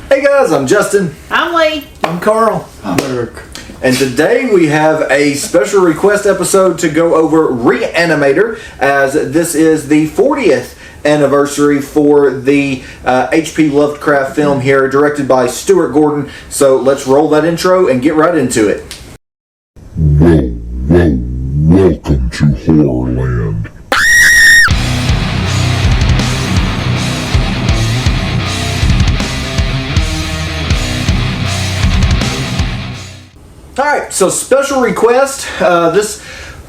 Hey guys, I'm Justin. I'm Lee. I'm Carl. I'm Eric. And today we have a special request episode to go over ReAnimator, as this is the 40th anniversary for the H.P. Lovecraft film here, directed by Stuart Gordon. So let's roll that intro and get right into it. Welcome to Horrorland. Alright, so special request. This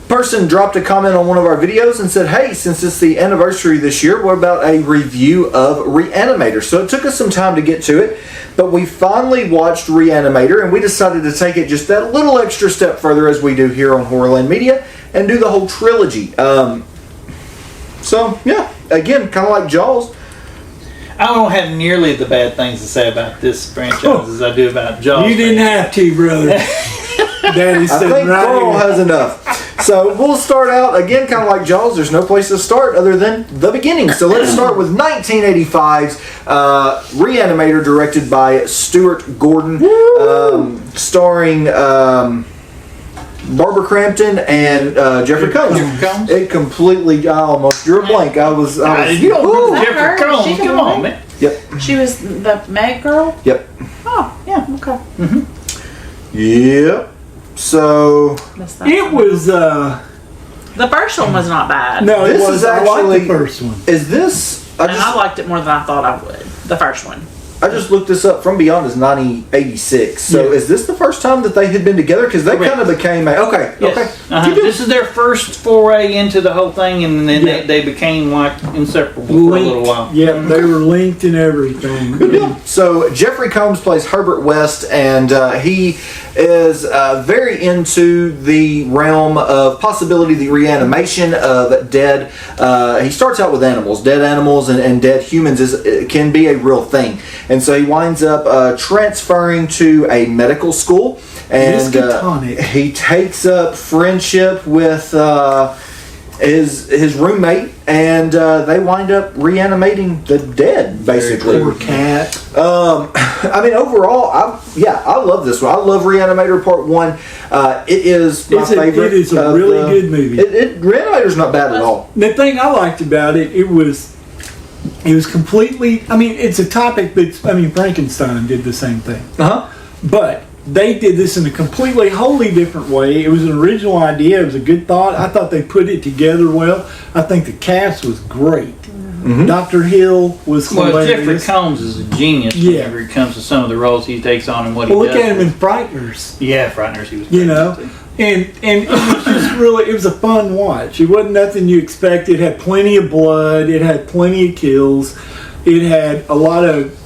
person dropped a comment on one of our videos and said, hey, since it's the anniversary this year, what about a review of ReAnimator? So it took us some time to get to it, but we finally watched ReAnimator and we decided to take it just that little extra step further, as we do here on Horrorland Media, and do the whole trilogy. So, yeah, again, kind of like Jaws. I don't have nearly the bad things to say about this franchise as I do about Jaws. You didn't have to, brother. Daddy's I think Carl has enough. So we'll start out, again, kind of like Jaws. There's no place to start other than the beginning. So let's start with 1985's ReAnimator, directed by Stuart Gordon, starring Barbara Crampton and Jeffrey Combs. It completely, I almost drew a blank. I was you don't know Jeffrey Combs. Come on, man. Yep. She was the Meg girl? Yep. Oh, yeah, okay. Yep. So It was, The first one was not bad. no, it This was is actually actually- the first one. is this? And I liked it more than I thought I would. The first one. I just looked this up. From Beyond is 1986. So Yeah. is this the first time that they had been together? Because they Correct. kind of became a... Okay, Yes. okay. Uh-huh. This is their first foray into the whole thing, and then Yeah. they became like inseparable for a little while. Yeah, they were linked and everything. Good deal. So Jeffrey Combs plays Herbert West, and he is very into the realm of possibility, the reanimation of dead. He starts out with animals. Dead animals and dead humans can be a real thing. And so he winds up transferring to a medical school, and Miskatonic. he takes up friendship with his roommate, and they wind up reanimating the dead, basically. Poor cat. I mean, overall, I love this one. I love ReAnimator Part 1. It is my favorite. It is a really good movie. ReAnimator's not bad at all. The thing I liked about it, it was completely, I mean, it's a topic that's, I mean, Frankenstein did the same thing. Uh-huh. But they did this in a completely, wholly different way. It was an original idea. It was a good thought. I thought they put it together well. I think the cast was great. Dr. Hill was hilarious. Well, Jeffrey Combs is a genius whenever it comes to some of the roles he takes on and what he does. Look at him in Frighteners. Yeah, Frighteners, he was You know, and it was just really, it was a fun watch. It wasn't nothing you expected. It had plenty of blood. It had plenty of kills. It had a lot of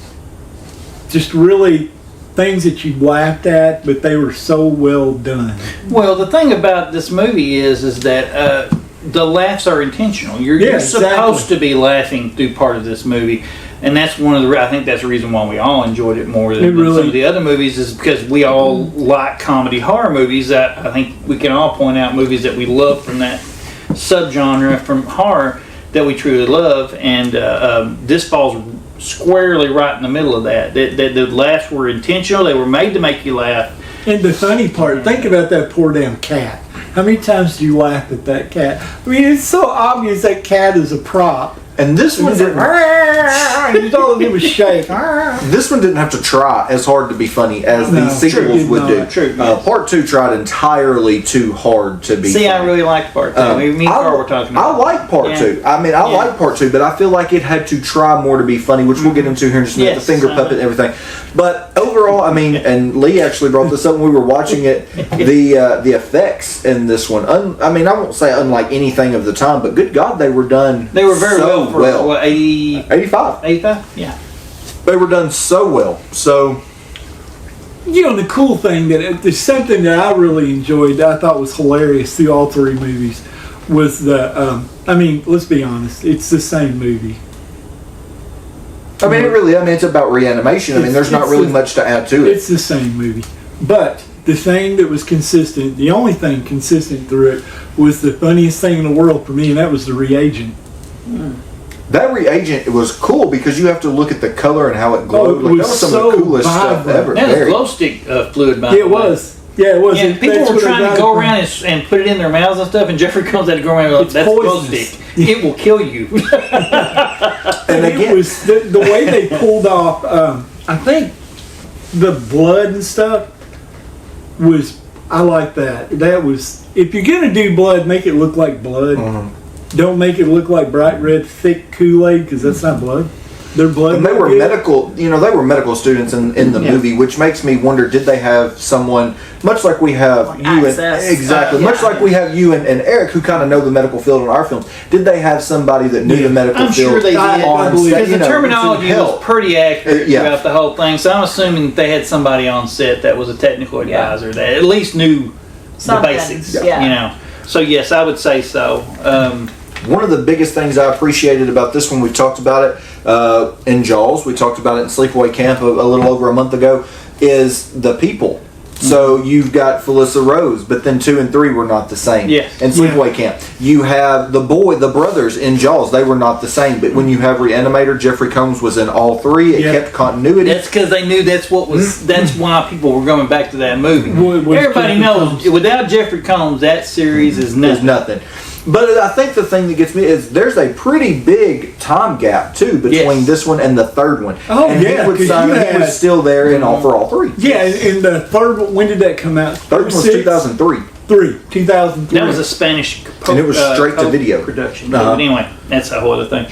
just really things that you laughed at, but they were so well done. Well, the thing about this movie is that the laughs are intentional. You're supposed to be laughing through part of this movie, and that's one of the. I think that's the reason why we all enjoyed it more than some of the other movies, is because we all like comedy horror movies. I think we can all point out movies that we love from that subgenre from horror that we truly love, and this falls squarely right in the middle of that. The laughs were intentional. They were made to make you laugh. And the funny part, think about that poor damn cat. How many times do you laugh at that cat? I mean, it's so obvious that cat is a prop. And this one didn't. All it did was shake. This one didn't have to try as hard to be funny as the sequels would do. True. Part 2 tried entirely too hard to be. See, funny. I really liked Part 2. Me and Carl were talking about I like Part 2. I mean, I like Part 2, but I feel like it had to try more to be funny, which we'll get into here in just a minute, the finger puppet and everything. But overall, I mean, and Lee actually brought this up when we were watching it, the effects in this one, I mean, I won't say unlike anything of the time, but good God, they were done. They were very so well for what, 85. 85? Yeah. They were done so well. So, You know, the cool thing, that there's something that I really enjoyed that I thought was hilarious through all three movies was the, I mean, let's be honest, it's the same movie. I mean, it's about reanimation. I mean, there's not really much to add to it. It's the same movie. But the thing that was consistent, the only thing consistent through it, was the funniest thing in the world for me, and that was the reagent. That reagent was cool because you have to look at the color and how it glowed. it like, that was was some so of the coolest stuff vibrant. ever. That was Very- glow stick fluid, by Yeah, the it way. was. Yeah, it was. Yeah, people That's were what trying it to go was. around and put it in their mouths and stuff, and Jeffrey comes out and go around and It's that's glow poisonous. stick. It will kill you. And It again, was the way they pulled off. I think the blood and stuff was. I like that. That was. If you're gonna do blood, make it look like blood. Don't make it look like bright red, thick Kool-Aid because that's not blood. They're blood. and they were good. medical, they were medical students in the movie, which makes me wonder, did they have someone, much like we have Like you access. and, exactly, Yeah. much like we have you and Eric, who kind of know the medical field in our films, did they have somebody that knew the medical I'm field sure they did. I on believe- set, Because the to terminology help? was pretty accurate Yeah. throughout the whole thing, so I'm assuming they had somebody on set that was a technical advisor that at least knew Something. the basics. Yeah. So yes, I would say so. One of the biggest things I appreciated about this one, we've talked about it in Jaws, we talked about it in Sleepaway Camp a little over a month ago, is the people. So you've got Felissa Rose, but then 2 and 3 were not the same. Yes. In Sleepaway Camp, you have the brothers in Jaws. They were not the same. But when you have ReAnimator, Jeffrey Combs was in all 3. It Yeah. kept continuity. That's because they knew that's why people were going back to that movie. With Everybody Jeffrey knows Combs. without Jeffrey Combs, that series is There's nothing. nothing. But I think the thing that gets me is there's a pretty big time gap too between Yes. this one and the third one. Oh, and yeah, he would 'cause sign you he was had- still there in for all 3. Yeah, and the third one. When did that come out? Third one was 36? 2003. 2003. That was a Spanish And it was straight to video. production. Uh-huh. But anyway, that's a whole other thing.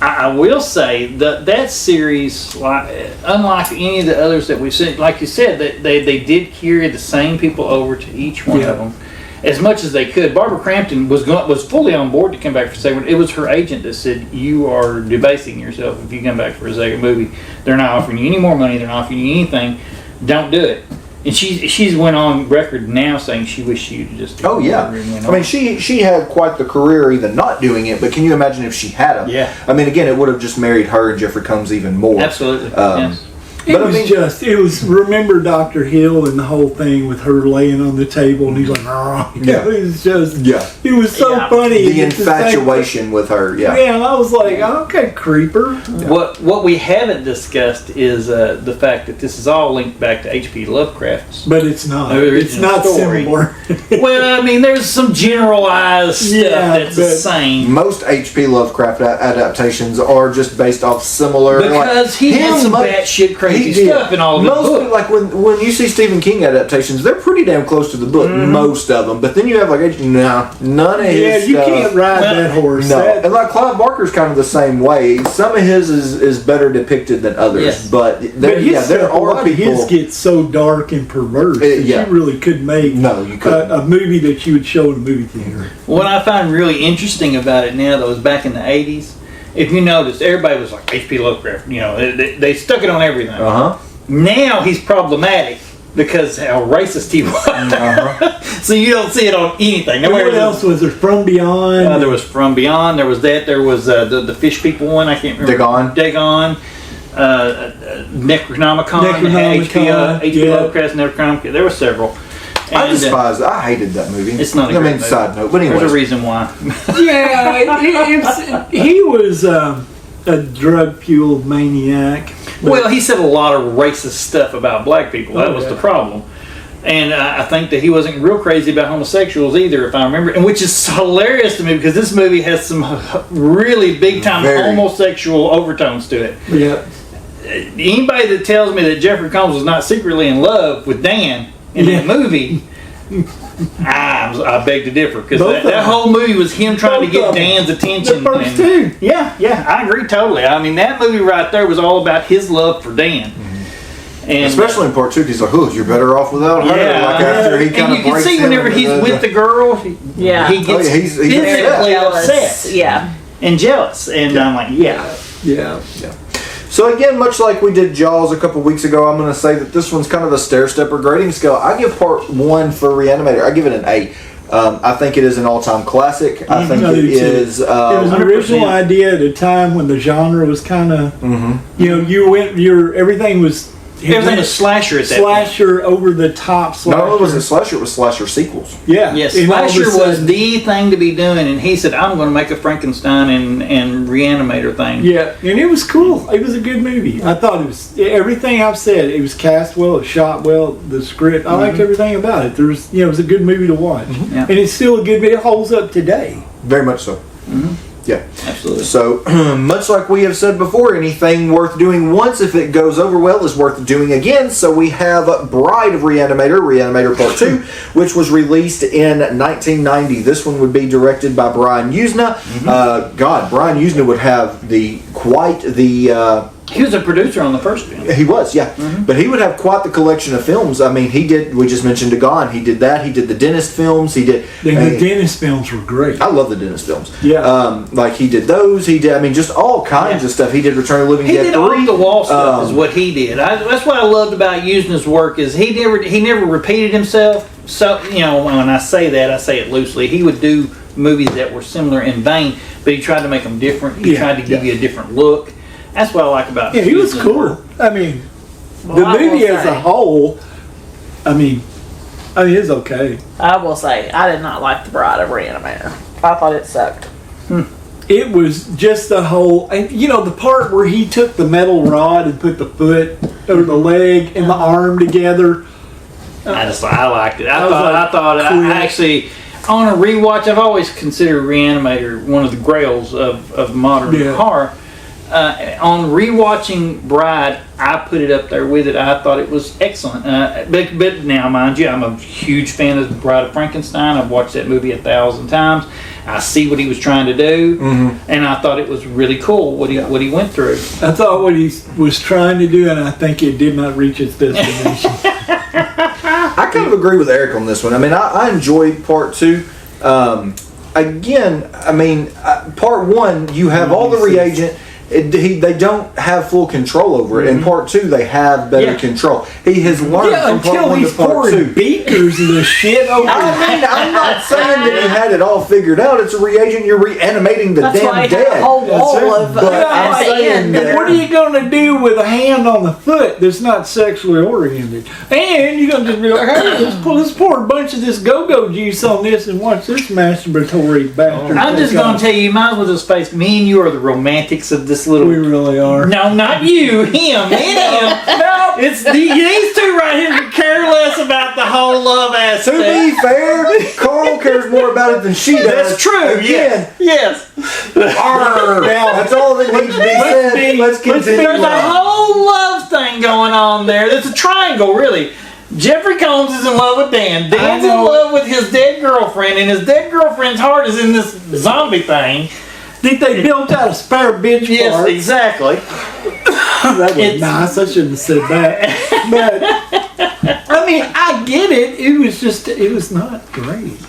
I will say that series, unlike any of the others that we've seen, like you said, that they did carry the same people over to each one of them as much as they could. Barbara Crampton was fully on board to come back for a second. It was her agent that said, "You are debasing yourself if you come back for a second movie. They're not offering you any more money. They're not offering you anything. Don't do it." And she's went on record now saying she wished she'd just. Oh yeah, I mean she had quite the career even not doing it. But can you imagine if she had him? Yeah. I mean, again, it would have just married her and Jeffrey Combs even more. Absolutely. Yes. It was remember Dr. Hill and the whole thing with her laying on the table and he's like, oh, Yeah. it was just, Yeah. it was so Yeah. funny. The It's the same- infatuation with her. Yeah. Yeah, and I was like, okay, creeper. What we haven't discussed is the fact that this is all linked back to H.P. Lovecraft's. But it's not. The It's original not story. similar. Well, I mean, there's some generalized stuff Yeah, that's the but- same. Most H.P. Lovecraft adaptations are just based off similar. Because he had some batshit crazy stuff in all of his Most books. like when you see Stephen King adaptations, they're pretty damn close to the book. Most of them, but then you have like none of his. Yeah, you stuff. can't ride Well, that horse. No, That- and like Clive Barker's kind of the same way. Some of his is better depicted than others, Yes. but there, but his there stuff, a are lot of his people. gets so dark and perverse that yeah. you really could make No, you couldn't. a movie that you would show in a movie theater. What I find really interesting about it now, though, is back in the 80s, if you notice, everybody was like, H.P. Lovecraft, they stuck it on everything. Uh huh. Now he's problematic because how racist he was. Uh-huh. So you don't see it on anything. And Nowhere what else was there? From Beyond? there was From Beyond. There was that. There was the fish people one. I can't remember. Dagon. Necronomicon. H.P. yeah. Lovecraft's Necronomicon. There were several. I And, despised. I hated that movie. It's not a I great mean, movie. side note, but anyway. There's a reason why. Yeah, he was a drug-fueled maniac. Well, he said a lot of racist stuff about black people. That Oh, was yeah. the problem. And I think that he wasn't real crazy about homosexuals either, if I remember. And which is hilarious to me because this movie has some really big-time Very. homosexual overtones to it. Yeah. Anybody that tells me that Jeffrey Combs was not secretly in love with Dan in Yeah. the movie, I beg to differ because Both of that them. whole movie was him trying to Both get of them. Dan's attention. The first and- two. Yeah, I agree totally. I mean, that movie right there was all about his love for Dan. And, Especially in part 2, he's like, "Oh, you're better off without her." Yeah. Like after he and kind you of can breaks see him whenever into he's the- with the girl, Yeah. he gets he's physically Jealous. upset Yeah. and jealous. And I'm like, yeah. Yeah. So again, much like we did Jaws a couple weeks ago, I'm going to say that this one's kind of a stair-stepper grading scale. I give part 1 for ReAnimator. I give it an 8. I think it is an all-time classic. I think I it do too. is. It was an 100%. original idea at a time when the genre was kind of, Mhm. everything was Everything was slasher at that slasher over the top slasher. No, it wasn't slasher. It was slasher sequels. Yeah. Yes, And all of a slasher was sudden- the thing to be doing, and he said, "I'm going to make a Frankenstein and ReAnimator thing." Yeah, and it was cool. It was a good movie. I thought it was everything I've said. It was cast well, it was shot well, the script. I liked everything about it. There was, it was a good movie to watch, Yeah. and it's still a good movie. It holds up today. Very much so. Yeah. Absolutely. So, much like we have said before, anything worth doing once, if it goes over well, is worth doing again. So we have Bride of ReAnimator Part 2, which was released in 1990. This one would be directed by Brian Usna. Brian Usna would have quite the... He was a producer on the first film. He was, yeah. But he would have quite the collection of films. I mean, we just mentioned Dagon. He did that. He did the Dentist films. He did... The Dentist films were great. I love the Dentist films. Yeah. Like he did those. He did, just all kinds of stuff. He did Return of the Living He Dead did 3. off the wall stuff is what he did. That's what I loved about using his work is he never repeated himself. So when I say that, I say it loosely. He would do movies that were similar in vein, but he tried to make them different. He tried to give you a different look. That's what I like about. Yeah, he was cool. work. I mean, Well, the I will movie as say- a whole, it's okay. I will say, I did not like The Bride of ReAnimator. I thought it sucked. It was just the whole, and the part where he took the metal rod and put the foot or the leg and the arm together. I liked it. I was like, thought cool. I actually on a rewatch. I've always considered ReAnimator one of the grails of modern horror. On rewatching Bride, I put it up there with it. I thought it was excellent. But now, mind you, I'm a huge fan of The Bride of Frankenstein. I've watched that movie 1,000 times. I see what he was trying to do, and I thought it was really cool what he went through. I thought what he was trying to do, and I think it did not reach its destination. I kind of agree with Eric on this one. I enjoyed Part 2. Part 1, you have all the reagent. They don't have full control over it. In Part 2, they have better control. He has learned from Part until 1 he's to Part pouring 2. beakers of the shit over. I'm not saying that he had it all figured out. It's a reagent. You're reanimating the That's damn why I dead. had a whole wall right. of But at I'm the saying end. that- What are you going to do with a hand on the foot that's not sexually oriented? And you're going to just be like, hey, let's pour a bunch of this go-go juice on this and watch this masturbatory bastard. I'm just going to tell you, you might as well just face me and you are the romantics of this little. We really are. No, not you. Him. Me and him. No, it's these two right here who care less about the whole love To aspect. be fair, Carl cares more about it than she does. That's true. Again, Yes. that's all that needs to be said. Let's continue. There's a whole love thing going on there. There's a triangle, really. Jeffrey Combs is in love with Dan. Dan's in love with his dead girlfriend, and his dead girlfriend's heart is in this zombie thing. Think they built out a spare bitch Yes, part? exactly. That was nice. I shouldn't have said that. But I get it. It was not great.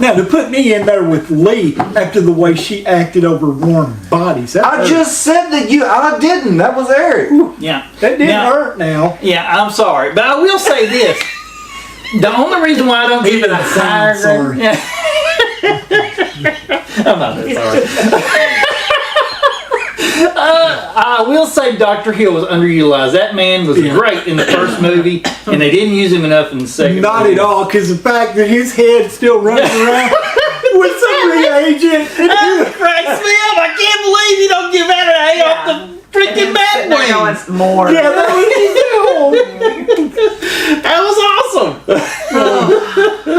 Now to put me in there with Lee after the way she acted over warm bodies. I just said that I didn't. That was Eric. Yeah. that didn't Now- hurt now. Yeah, I'm sorry, but I will say this: the only reason why I don't give it a higher Sorry. grade. Yeah. I'm not that sorry. I will say Dr. Hill was underutilized. That man was great in the first movie, and they didn't use him enough in the second. Not movie. at all, because the fact that his head still runs around with some reagent. That cracks me up. I can't believe you don't give that an A off the freaking bat wings. It's more. Yeah, that was That was awesome.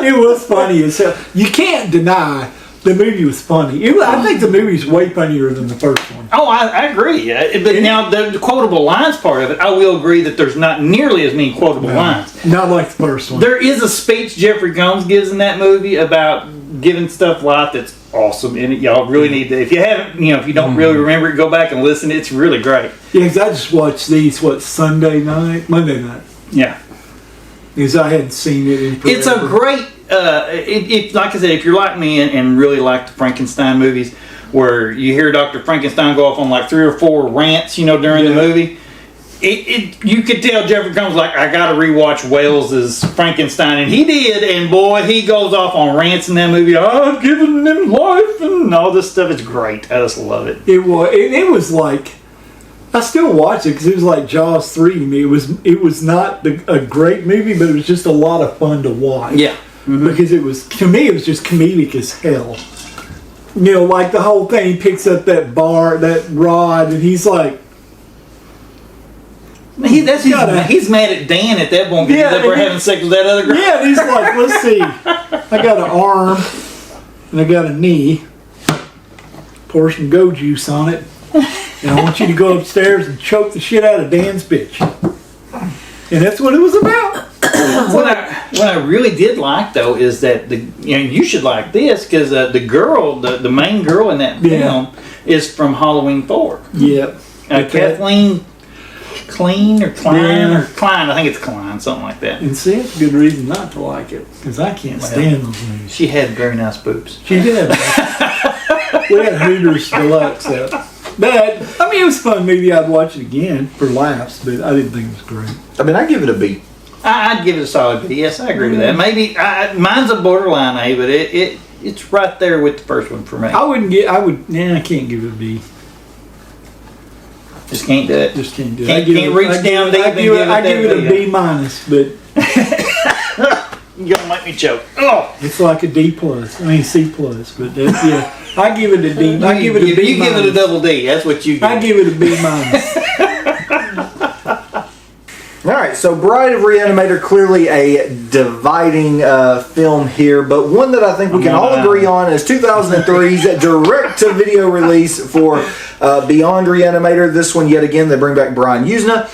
it was funny as hell. You can't deny the movie was funny. I think the movie's way funnier than the first one. Oh, I agree. But now the quotable lines part of it, I will agree that there's not nearly as many quotable lines. Not like the first one. There is a speech Jeffrey Combs gives in that movie about giving stuff life that's awesome, and y'all really need to. If you haven't, if you don't really remember it, go back and listen. It's really great. Yeah, because I just watched these, Monday night? Yeah, Because I hadn't seen it in forever. it's a great. Like I said, if you're like me and really like the Frankenstein movies, where you hear Dr. Frankenstein go off on like 3 or 4 rants, during the movie. You could tell Jeffrey Combs like, I got to rewatch Wells's Frankenstein, and he did, and boy, he goes off on rants in that movie. I've given them life and all this stuff. It's great. I just love it. It was like I still watch it because it was like Jaws 3 to me. It was not a great movie, but it was just a lot of fun to watch. Yeah. Mm-hmm. Because it was just comedic as hell. You know, like the whole thing, he picks up that rod, and he's like... He's mad at Dan at that point because we're having sex with that other girl. Yeah, and he's like, let's see. I got an arm, and I got a knee. Pour some go juice on it. And I want you to go upstairs and choke the shit out of Dan's bitch. And that's what it was about. What I really did like though is that you should like this because the girl, the main girl in that film is from Halloween 4. Yep. Kathleen Klein or Klein or Klein. I think it's Klein, something like that. And see, it's a good reason not to like it because I can't stand those movies. She had very nice boobs. She did. We had Hooters Deluxe out. But, I mean, it was a fun movie. I'd watch it again for laughs, but I didn't think it was great. I mean, I'd give it a B. I'd give it a solid B. Yes, I agree with that. Maybe mine's a borderline A, but it's right there with the first one for me. I can't give it a B. Just can't do it. Just can't do it. Can't reach down deep and give it I give it a B minus, but you're gonna make me choke. Oh, it's like a D plus. I mean C plus, but yeah, I give it a D. I give it a B minus. You give it a double D. That's what you give. I give it a B minus. All right, so Bride of ReAnimator, clearly a dividing film here, but one that I think we can all agree on is 2003's direct-to-video release for Beyond ReAnimator. This one, yet again, they bring back Brian Usna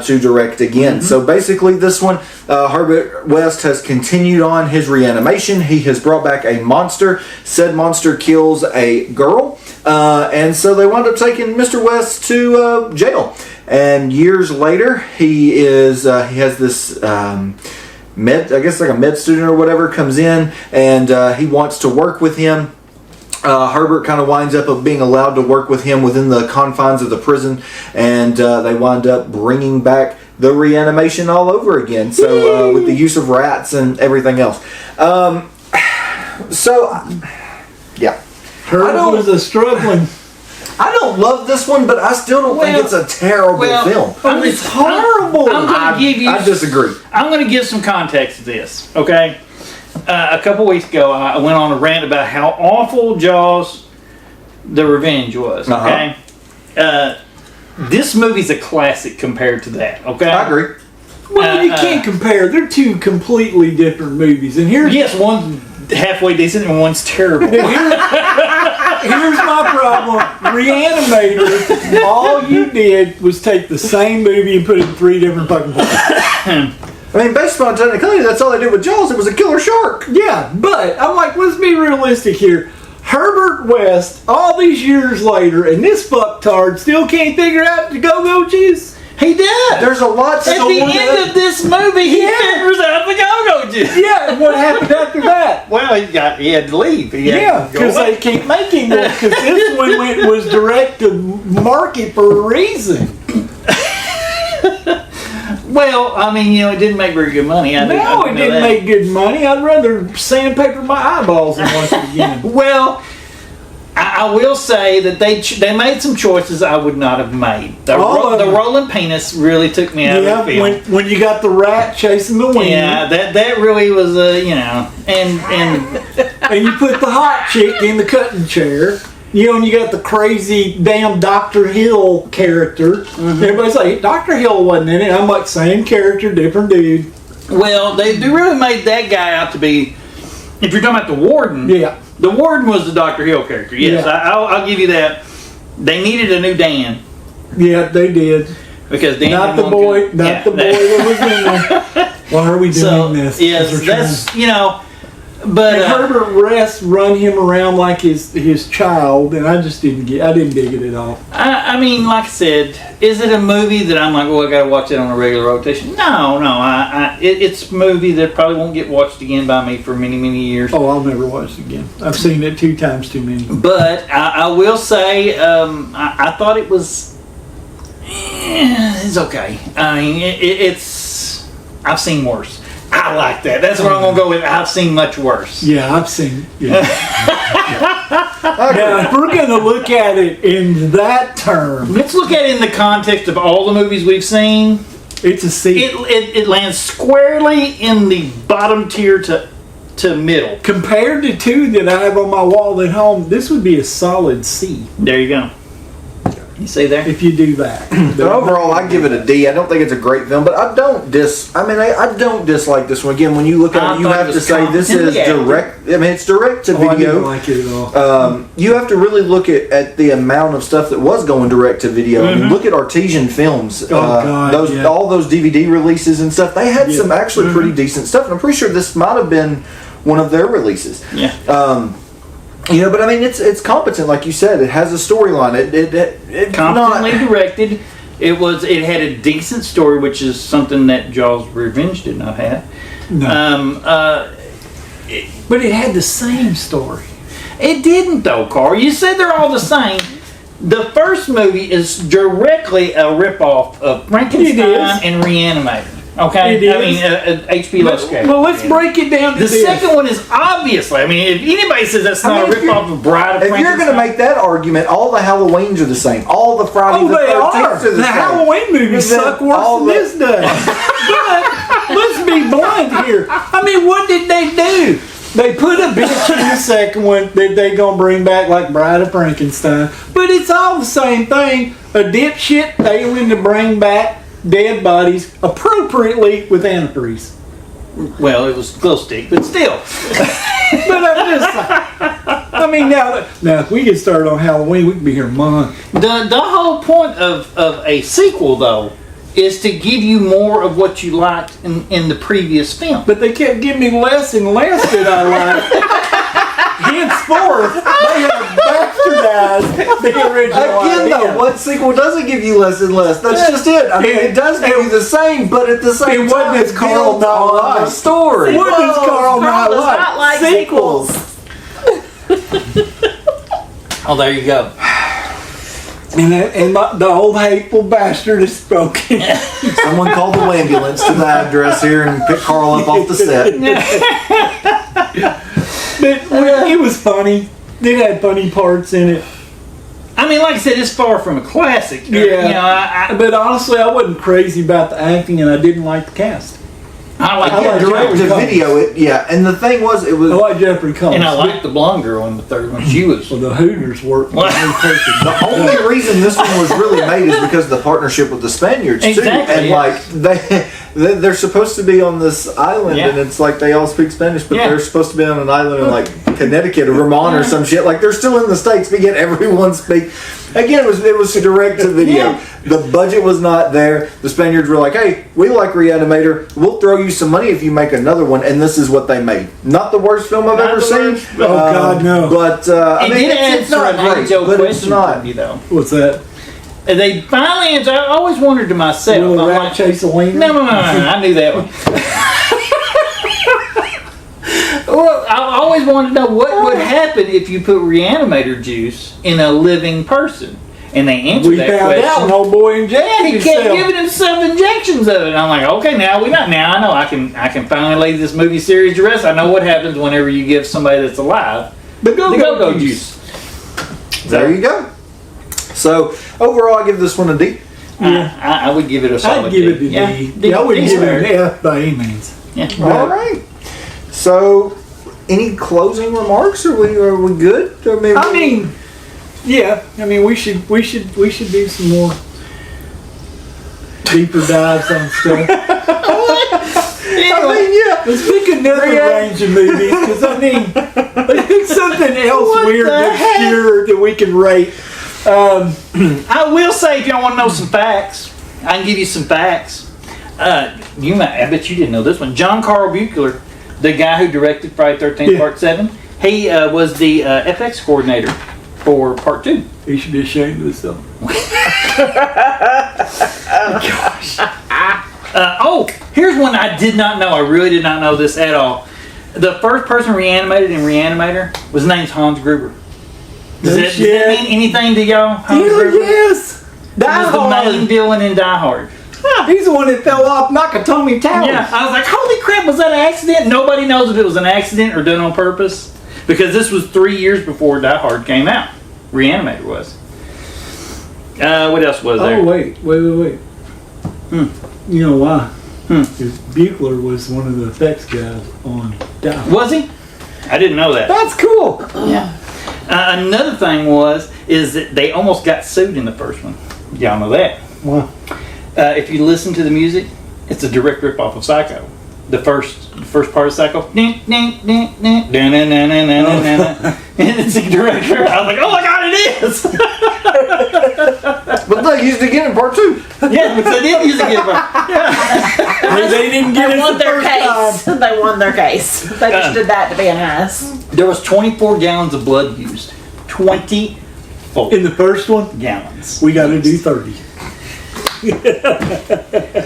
to direct again. Mm-hmm. So basically, this one, Herbert West has continued on his reanimation. He has brought back a monster. Said monster kills a girl, and so they wound up taking Mr. West to jail. And years later, he has this med, I guess like a med student or whatever, comes in and he wants to work with him. Herbert kind of winds up being allowed to work with him within the confines of the prison, and they wind up bringing back the reanimation all over again. So with the use of rats and everything else. Herbert was a struggling. I don't love this one, but I still don't think it's a terrible film. It's horrible. I disagree. I'm going to give some context to this, okay? A couple weeks ago, I went on a rant about how awful Jaws The Revenge was, okay? This movie's a classic compared to that, okay? I agree. Well, you can't compare. They're two completely different movies. And yes, one's halfway decent and one's terrible. Here's my problem. ReAnimator, all you did was take the same movie and put it in 3 different fucking parts. I mean, based on technicality, that's all they did with Jaws. It was a killer shark. Yeah, but I'm like, let's be realistic here. Herbert West, all these years later, and this fucktard still can't figure out the go-go juice. He did. There's a lot. At the end of this movie, he figures out the go-go juice. Yeah, and what happened after that? Well, he had to leave. Because they can't make him more. Because this one was direct to market for a reason. Well, I mean, it didn't make very good money. It didn't make good money. I'd rather sandpaper my eyeballs than watch it again. Well, I will say that they made some choices I would not have made. The rolling penis really took me out of the film. When you got the rat chasing the wind. Yeah, that really was and you put the hot chick in the cutting chair. And you got the crazy damn Dr. Hill character. Mm-hmm. Everybody's like, Dr. Hill wasn't in it. I'm like, same character, different dude. Well, they really made that guy out to be, if you're talking about the warden, the warden was the Dr. Hill character. Yes, I'll give you that. They needed a new Dan. Yeah, they did. Because Dan not the boy that was in there. Why are we doing this? Yes, that's, But Herbert West run him around like his child, and I just didn't dig it at all. I mean, like I said, is it a movie that I'm like, I got to watch it on a regular rotation? No. It's a movie that probably won't get watched again by me for many, many years. Oh, I'll never watch it again. I've seen it 2 times too many. But I will say, I thought it was. It's okay. I mean, it's. I've seen worse. I like that. That's what I'm gonna go with. I've seen much worse. Yeah, I've seen. Yeah. Now, if we're going to look at it in that term, Let's look at it in the context of all the movies we've seen. it's a C. It lands squarely in the bottom tier to middle. Compared to 2 that I have on my wall at home, this would be a solid C There you go. You see there? if you do that. But overall, I give it a D. I don't think it's a great film, but I don't dislike this one. Again, when you look at it, you thought it have to was say this is competently acted. direct. I mean, it's direct to Oh, I video. didn't like it at all. You have to really look at the amount of stuff that was going direct to video. I mean, look at Artesian Films. God, yeah. All those DVD releases and stuff. They had Yeah. some actually pretty decent stuff, and I'm pretty sure this might have been one of their releases. Yeah. But I mean, it's competent, like you said. It has a storyline. It's Competently not. directed. It had a decent story, which is something that Jaws Revenge did not have. No. But it had the same story. It didn't though, Carl. You said they're all the same. The first movie is directly a ripoff of Frankenstein and ReAnimator. Okay? It is. I mean, H.P. Lovecraft. Well, let's break it down to The this. second one is obviously, I mean, if anybody says that's not mean, a ripoff of Bride of If Frankenstein. you're going to make that argument, all the Halloweens are the same. All the Friday Oh, the they 13th are. are the The same. Halloween movies Then suck worse all than the- this does. But let's be blunt here. I mean, what did they do? They put a bitch in the second one that they gonna bring back like Bride of Frankenstein. But it's all the same thing. A dipshit alien to bring back dead bodies appropriately with antifreeze. Well, it was glow stick, but still. But I'm just like, I mean, now if we get started on Halloween, we could be here a month. The whole point of a sequel, though, is to give you more of what you liked in the previous film. But they kept giving me less and less that I liked. Henceforth, they have bastardized the original Again, idea. though, what sequel doesn't give you less and less? That's just it. I mean, it does give you the same, but at the same And what time, does it's Carl built not on like? the story. What does Carl Carl not does like? not like sequels. Oh, there you go. And the old hateful bastard is spoken. Someone called the ambulance to the address here and picked Carl up off the set. But it was funny. It had funny parts in it. I mean, like I said, it's far from a classic. Yeah. You know, But honestly, I wasn't crazy about the acting, and I didn't like the cast. I like I like it. Direct to Jeffrey video, and the thing was, it was I like Jeffrey Combs. And I like the blonde girl in the third one. She was. Well, the Hooters worked. Well, the only reason this one was really made is because of the partnership with the Spaniards Exactly, too, and yes. they're supposed to be on this island, Yeah. and it's like they all speak Spanish, but Yeah. they're supposed to be on an island in like Connecticut or Vermont or some shit. Like they're still in the States, but yet everyone speak. Again, it was direct to video. Yeah. The budget was not there. The Spaniards were like, "Hey, we like ReAnimator. We'll throw you some money if you make another one." And this is what they made. Not the worst film I've Not ever the seen. worst. Oh, God, no. But I It mean, did it's answer not an great, age-old but it's question not. for me, though. What's that? And they finally answered. I always wondered to myself. Will a I'm rat like, chase a wiener? no, I knew that one. Well, I always wanted to know what would happen if you put ReAnimator juice in a living person. And they answered We that found question. out an old boy injected Yeah, he kept himself. giving himself injections of it. And I'm like, okay, now I know I can finally lay this movie series to rest. I know what happens whenever you give somebody that's alive The the go-go go-go juice. juice. There you go. So overall, I give this one a D. Yeah. I would give it a solid I'd give it a D. D. Yeah, I wouldn't D give it an squared. F by any means. Yeah. All right. So, any closing remarks? Are we good? I mean, yeah. I mean, we should do some more deeper dives on stuff. Anyway, Yeah. Let's pick another range of movies because I mean, let's pick something else What weird, the heck? obscure that we can rate. I will say, if y'all want to know some facts, I can give you some facts. I bet you didn't know this one. John Carl Buechler, the guy who directed Friday the 13th Yeah. Part 7, he was the FX coordinator for Part 2. He should be ashamed of himself. Here's one I did not know. I really did not know this at all. The first person reanimated in ReAnimator was named Hans Gruber. Does No that shit. mean anything to y'all? Hans Hell Gruber? yes! He was the main villain in Die Hard. He's the one that fell off Nakatomi Tower. Yeah, I was like, holy crap, was that an accident? Nobody knows if it was an accident or done on purpose. Because this was 3 years before Die Hard came out. ReAnimator was. What else was there? Oh, wait. You know why? Because Buechler was one of the effects guys on Die Hard. Was he? I didn't know that. That's cool. Yeah. Another thing is that they almost got sued in the first one. Y'all know that. Wow. If you listen to the music, it's a direct ripoff of Psycho. The first part of Psycho. And it's a direct. I was like, oh my god, it is! But they used it again in part 2. Yeah, but they did use it again. They didn't get They it won the their first case. time. They won their case. They just did that to be an ass. There was 24 gallons of blood used. 24 In the first one, gallons. we got to do 30.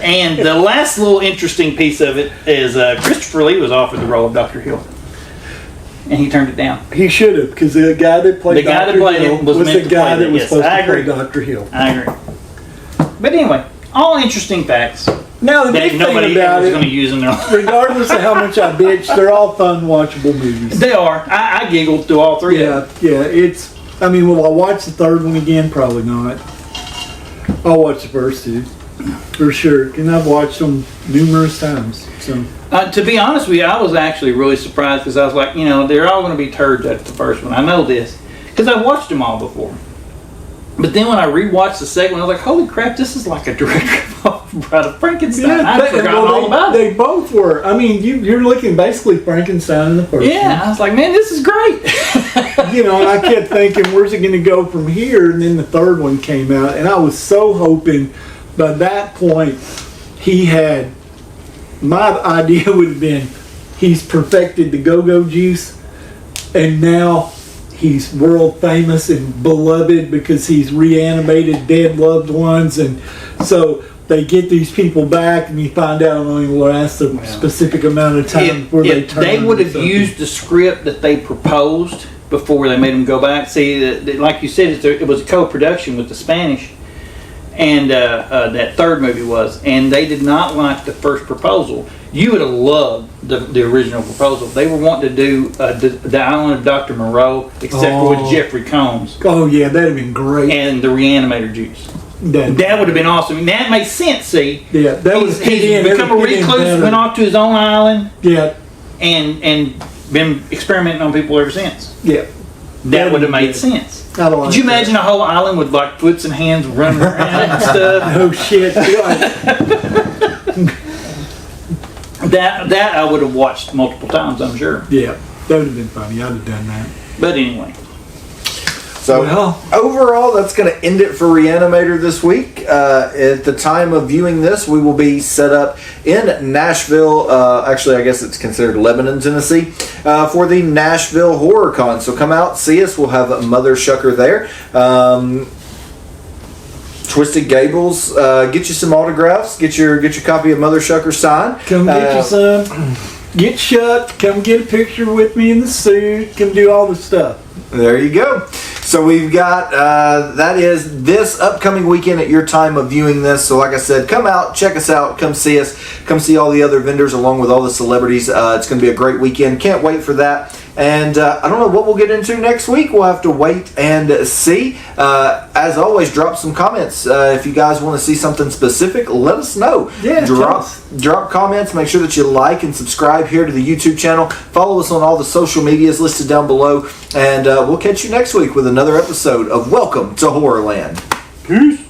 And the last little interesting piece of it is Christopher Lee was offered the role of Dr. Hill. And he turned it down. He should have, because the guy that played Dr. Hill was meant the to guy play that was yes, supposed I to play agree. Dr. Hill. I agree. But anyway, all interesting facts Now, the big that nobody thing about was going to it, use in their life. regardless of how much I bitch, they're all fun, watchable movies. They are. I giggled through all three of them. Yeah, I mean, will I watch the third one again? Probably not. I'll watch the first two, for sure. And I've watched them numerous times, so... To be honest with you, I was actually really surprised because I was like, they're all going to be turds at the first one. I know this because I watched them all before. But then when I rewatched the second one, I was like, holy crap, this is like a direct off Bride of Frankenstein. I forgot all about it. They both were. I mean, you're looking basically Frankenstein in the first Yeah, I was like, man, this is great. one. And I kept thinking, where's it going to go from here? And then the third one came out, and I was so hoping by that point he had... My idea would have been he's perfected the go-go juice, and now he's world famous and beloved because he's reanimated dead loved ones, and so they get these people back, and you find out it only lasts a specific amount of time before they turn. They would have used the script that they proposed before they made them go back. See, like you said, it was a co-production with the Spanish. And that third movie was, and they did not like the first proposal. You would have loved the original proposal. They were wanting to do the Island of Dr. Moreau, except for with Jeffrey Combs. Oh yeah, that'd have been great. And the ReAnimator juice. That would have been awesome. And that makes sense. See, Yeah, that was he's become a recluse, went off to his own island, Yeah, and been experimenting on people ever since. yeah. That would have made sense. I don't like Could you that. imagine a whole island with like foots and hands running around and stuff? Oh shit! That I would have watched multiple times, I'm sure. Yeah, that would have been funny. I'd have done that. But anyway, So Well. overall, that's going to end it for ReAnimator this week. At the time of viewing this, we will be set up in Nashville. Actually, I guess it's considered Lebanon, Tennessee, for the Nashville Horror Con. So come out, see us. We'll have Mothershucker there. Twisted Gables, get you some autographs. Get your copy of Mothershucker signed. Come get you some. Get shut. Come get a picture with me in the suit. Come do all the stuff. There you go. So we've got, that is this upcoming weekend at your time of viewing this. So like I said, come out, check us out, come see us, come see all the other vendors along with all the celebrities. It's going to be a great weekend. Can't wait for that. And I don't know what we'll get into next week. We'll have to wait and see. As always, drop some comments. If you guys want to see something specific, let us know. Yeah, Drop comments. Make sure that you like and subscribe here to the YouTube channel. Follow us on all the social medias listed down below. And we'll catch you next week with another episode of Welcome to Horrorland. peace.